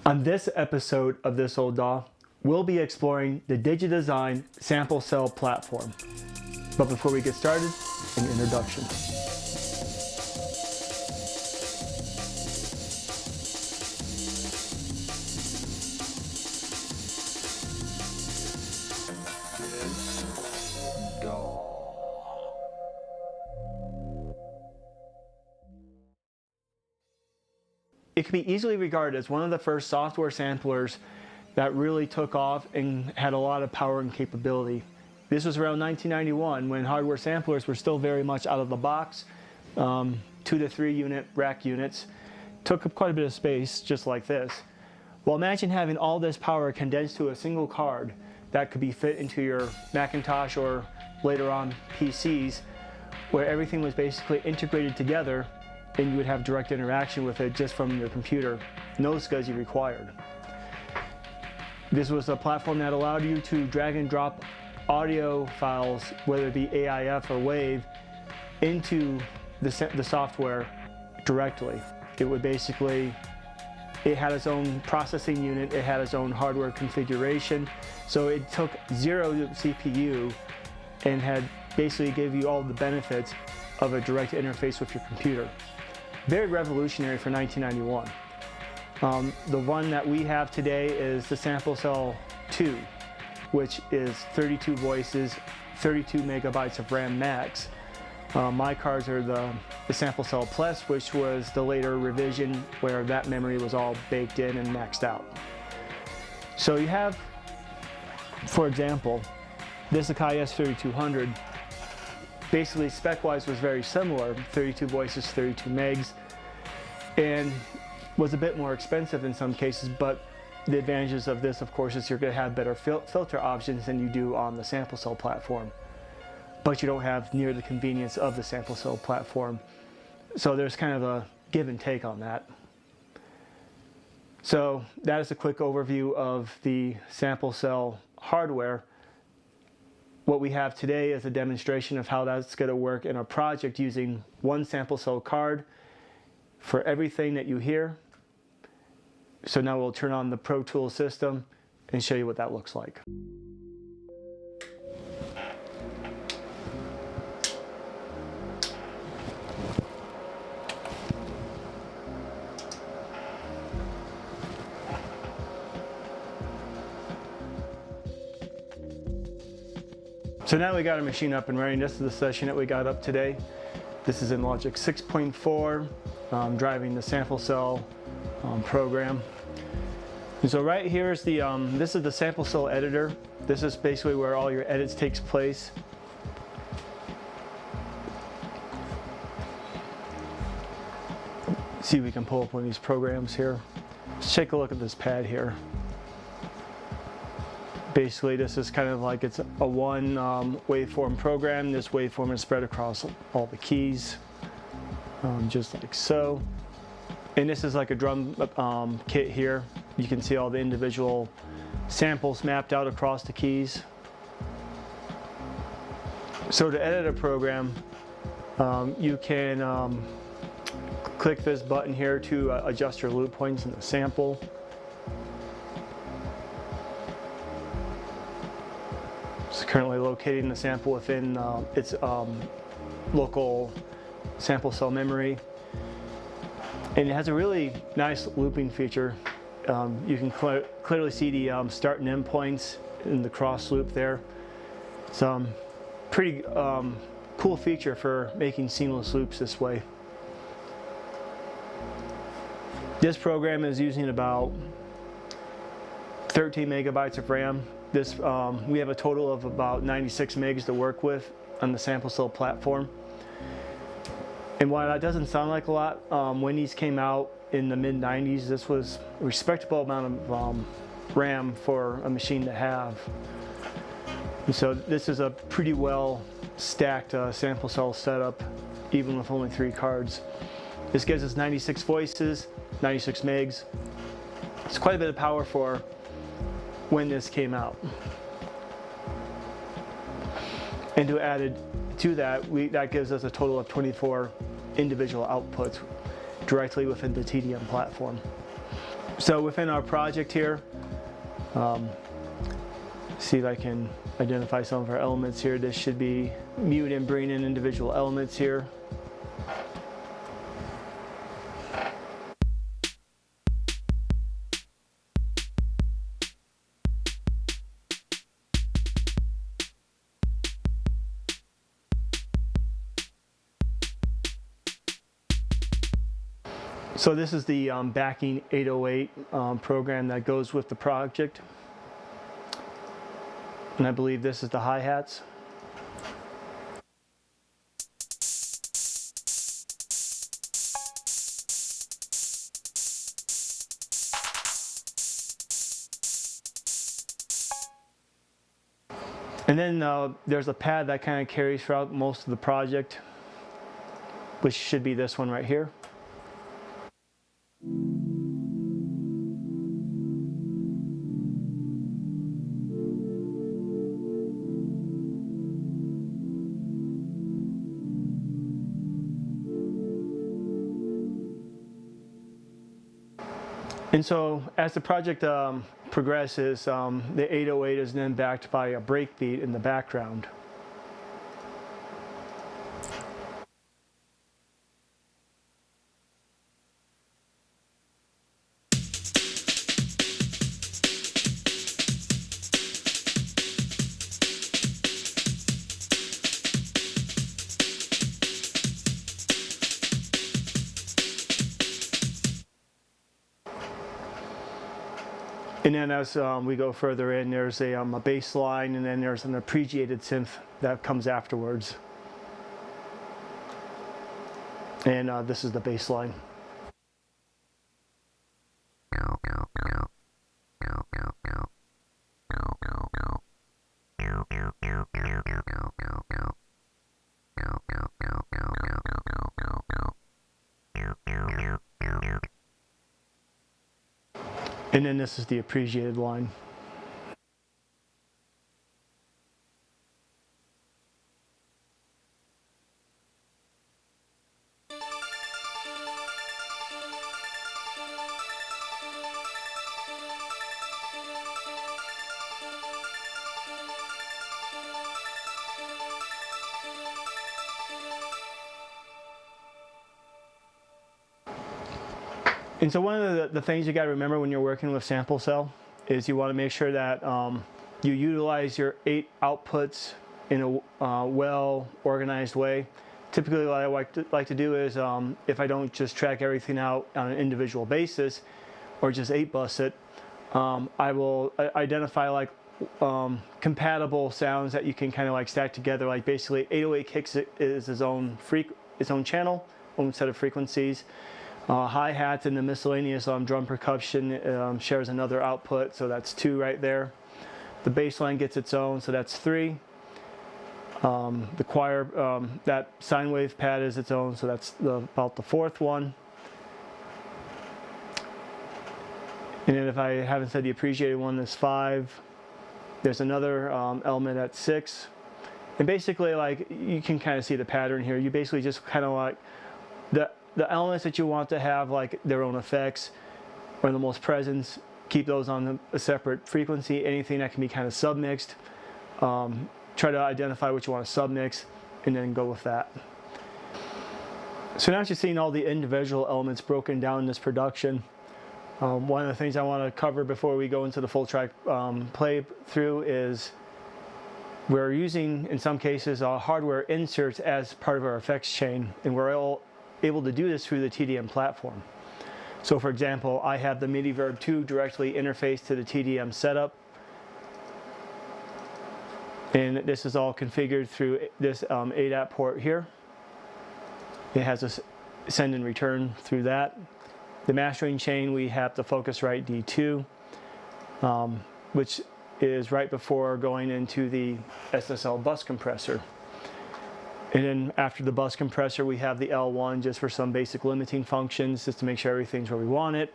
On this episode of This Old DAW, we'll be exploring the Digidesign SampleCell platform. But before we get started, an introduction. It can be easily regarded as one of the first software samplers that really took off and had a lot of power and capability. This was around 1991 when hardware samplers were still very much out of the box. 2 to 3 unit rack units took up quite a bit of space, just like this. Well, imagine having all this power condensed to a single card that could be fit into your Macintosh or later on PCs, where everything was basically integrated together and you would have direct interaction with it just from your computer. No SCSI required. This was a platform that allowed you to drag and drop audio files, whether it be AIF or WAV, into the software directly. It would basically, it had its own processing unit, it had its own hardware configuration, so it took zero CPU and had basically gave you all the benefits of a direct interface with your computer. Very revolutionary for 1991. The one that we have today is the SampleCell II, which is 32 voices, 32 megabytes of RAM max. My cards are the SampleCell Plus, which was the later revision where that memory was all baked in and maxed out. So you have, for example, this Akai S3200. Basically, spec-wise was very similar, 32 voices, 32 megs, and was a bit more expensive in some cases, but the advantages of this, of course, is you're going to have better filter options than you do on the SampleCell platform, but you don't have near the convenience of the SampleCell platform. So there's kind of a give and take on that. So that is a quick overview of the SampleCell hardware. What we have today is a demonstration of how that's going to work in a project using one SampleCell card for everything that you hear. So now we'll turn on the Pro Tools system and show you what that looks like. So now we got our machine up and running. This is the session that we got up today. This is in Logic 6.4, driving the SampleCell program. And so right here is the, this is the SampleCell editor. This is basically where all your edits takes place. See if we can pull up one of these programs here. Let's take a look at this pad here. Basically, this is kind of like it's a one waveform program. This waveform is spread across all the keys, just like so. And this is like a drum kit here. You can see all the individual samples mapped out across the keys. So to edit a program, you can click this button here to adjust your loop points in the sample. It's currently locating the sample within its local SampleCell memory. And it has a really nice looping feature. You can clearly see the start and end points in the cross loop there. It's a pretty cool feature for making seamless loops this way. This program is using about 13 megabytes of RAM. This, we have a total of about 96 megs to work with on the SampleCell platform. And while that doesn't sound like a lot, when these came out in the mid-90s, this was a respectable amount of RAM for a machine to have. And so this is a pretty well stacked SampleCell setup, even with only 3 cards. This gives us 96 voices, 96 megs. It's quite a bit of power for when this came out. And to add it to that, that gives us a total of 24 individual outputs directly within the TDM platform. So within our project here, see if I can identify some of our elements here. This should be mute and bring in individual elements here. So this is the backing 808 program that goes with the project. And I believe this is the hi-hats. And then there's a pad that kind of carries throughout most of the project, which should be this one right here. And so as the project progresses, the 808 is then backed by a breakbeat in the background. And then as we go further in, there's a bass line, and then there's an appreciated synth that comes afterwards. And this is the bass line. And then this is the appreciated line. And so one of the things you got to remember when you're working with SampleCell is you want to make sure that you utilize your 8 outputs in a well-organized way. Typically what I like to do is if I don't just track everything out on an individual basis or just 8-bus it, I will identify like compatible sounds that you can kind of like stack together. Like basically 808 kicks is its own channel, own set of frequencies. Hi-hats and the miscellaneous drum percussion shares another output, so that's 2 right there. The bass line gets its own, so that's 3. The choir, that sine wave pad is its own, so that's about the 4th one. And then if I haven't said the appreciated one, there's 5. There's another element at 6. And basically, like, you can kind of see the pattern here. You basically just kind of like the elements that you want to have like their own effects or the most presence, keep those on a separate frequency. Anything that can be kind of submixed, try to identify what you want to submix and then go with that. So now that you've seen all the individual elements broken down in this production, one of the things I want to cover before we go into the full track playthrough is we're using, in some cases, hardware inserts as part of our effects chain, and we're all able to do this through the TDM platform. So for example, I have the MIDI Verb 2 directly interfaced to the TDM setup, and this is all configured through this ADAT port here. It has a send and return through that. The mastering chain, we have the Focusrite D2, which is right before going into the SSL bus compressor. And then after the bus compressor, we have the L1 just for some basic limiting functions, just to make sure everything's where we want it.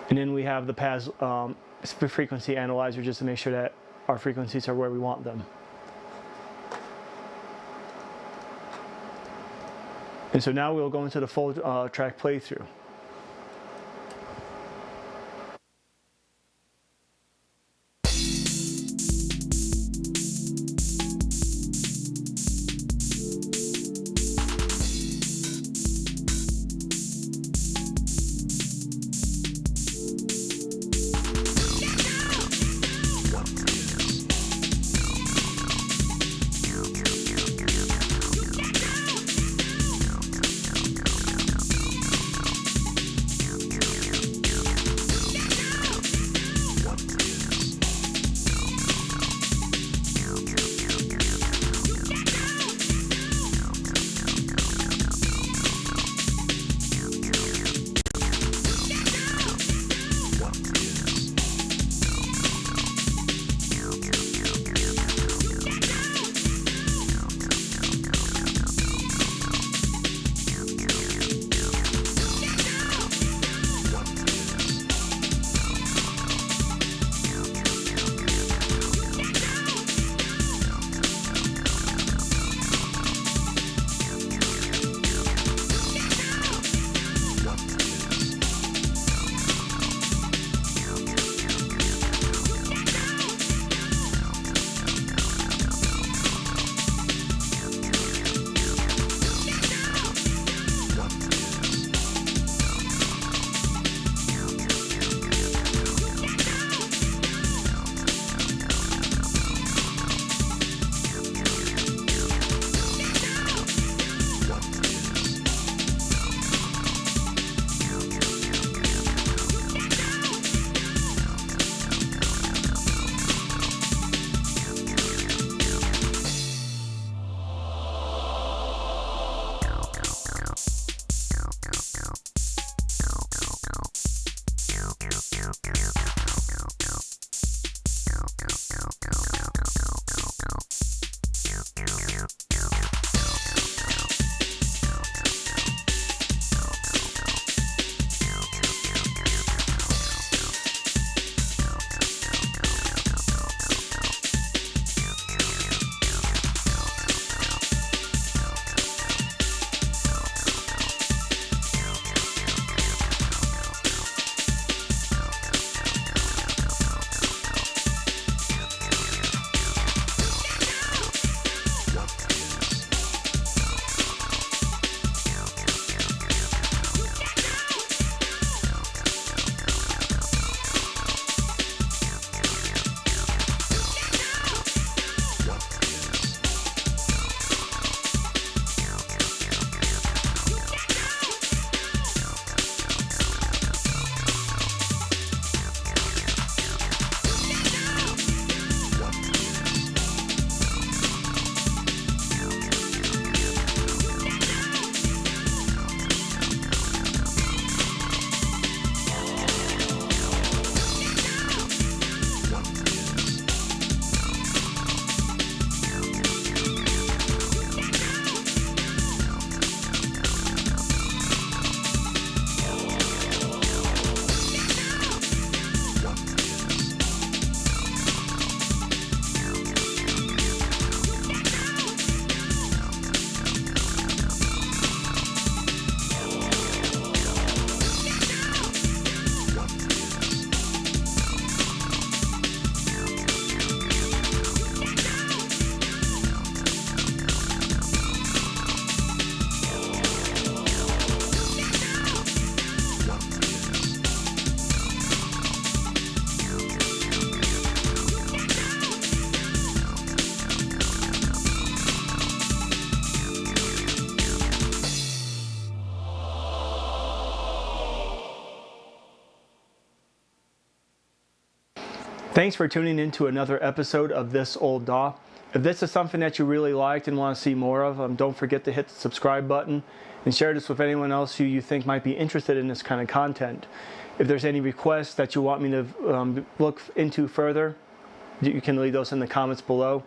And then we have the PAS frequency analyzer just to make sure that our frequencies are where we want them. And so now we'll go into the full track playthrough. Thanks for tuning in to another episode of This Old DAW. If this is something that you really liked and want to see more of, don't forget to hit the subscribe button and share this with anyone else who you think might be interested in this kind of content. If there's any requests that you want me to look into further, you can leave those in the comments below.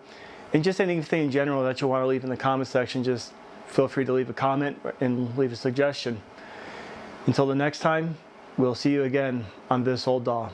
And just anything in general that you want to leave in the comment section, just feel free to leave a comment and leave a suggestion. Until the next time, we'll see you again on This Old DAW.